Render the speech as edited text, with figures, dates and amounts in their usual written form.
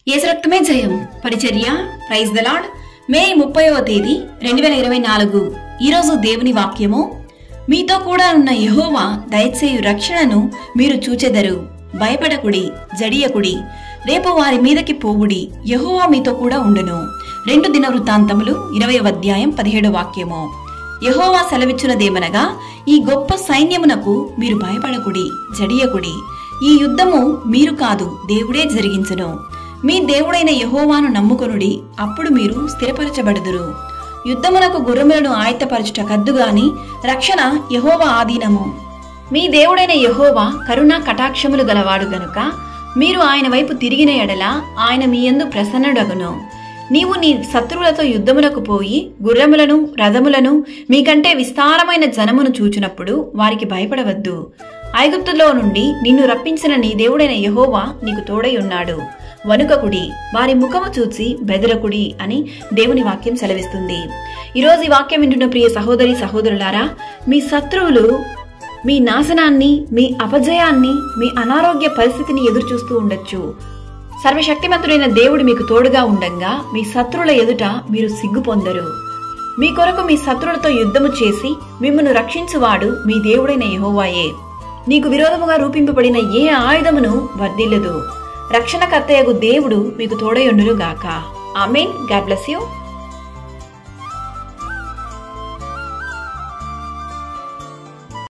యేసు రక్తమే జయం పరిచర్య ప్రైజ్ ద లార్డ్. మే 30వ తేదీ 2024. ఈరోజు దేవుని వాక్యము, మీతో కూడా ఉన్న యెహోవా దయచేయు రక్షణను మీరు చూచెదరు. భయపడకుడి, జడియకుడి, రేపు వారి మీదకి పోవుడి, యెహోవా మీతో కూడా ఉండును. 2 దినవృత్తాంతములు 20వ అధ్యాయం 17వ వాక్యము. యెహోవా సెలవిచ్చునదేమనగా, ఈ గొప్ప సైన్యమునకు మీరు భయపడకుడి, జడియకుడి. ఈ యుద్ధము మీరు కాదు, దేవుడే జరిగించును. మీ దేవుడైన యెహోవాను నమ్ముకొనుడి, అప్పుడు మీరు స్థిరపరచబడుదురు. యుద్ధమునకు గుర్రములను ఆయత్తపరచుట కద్దుగాని రక్షణ యెహోవా ఆధీనము. మీ దేవుడైన యెహోవా కరుణా కటాక్షములు గలవాడు గనుక మీరు ఆయన వైపు తిరిగిన ఎడల ఆయన మీ యందు ప్రసన్నుడగును. నీవు నీ శత్రువులతో యుద్ధములకు పోయి గుర్రములను రథములను మీకంటే విస్తారమైన జనమును చూచినప్పుడు వారికి భయపడవద్దు. ఐగుప్తులో నుండి నిన్ను రప్పించిన నీ దేవుడైన యెహోవా నీకు తోడై ఉన్నాడు. వణుకకుడి, వారి ముఖము చూచి బెదరకుడి అని దేవుని వాక్యం సెలవిస్తుంది. ఈరోజు ఈ వాక్యం వింటున్న ప్రియ సహోదరి సహోదరులారా, మీ శత్రువులు మీ నాశనాన్ని, మీ అపజయాన్ని, మీ అనారోగ్య పరిస్థితిని ఎదురు చూస్తూ ఉండొచ్చు. సర్వశక్తిమంతుడైన దేవుడు మీకు తోడుగా ఉండంగా మీ శత్రువుల ఎదుట మీరు సిగ్గు పొందరు. మీ కొరకు మీ శత్రువులతో యుద్ధము చేసి మిమ్మల్ని రక్షించువాడు మీ దేవుడైన యెహోవాయే. నీకు విరోధముగా రూపింపబడిన ఏ ఆయుధమును వర్ధిల్లదు. రక్షణకర్తయగు దేవుడు మీకు తోడై ఉండును గాక. ఆమేన్. God bless you.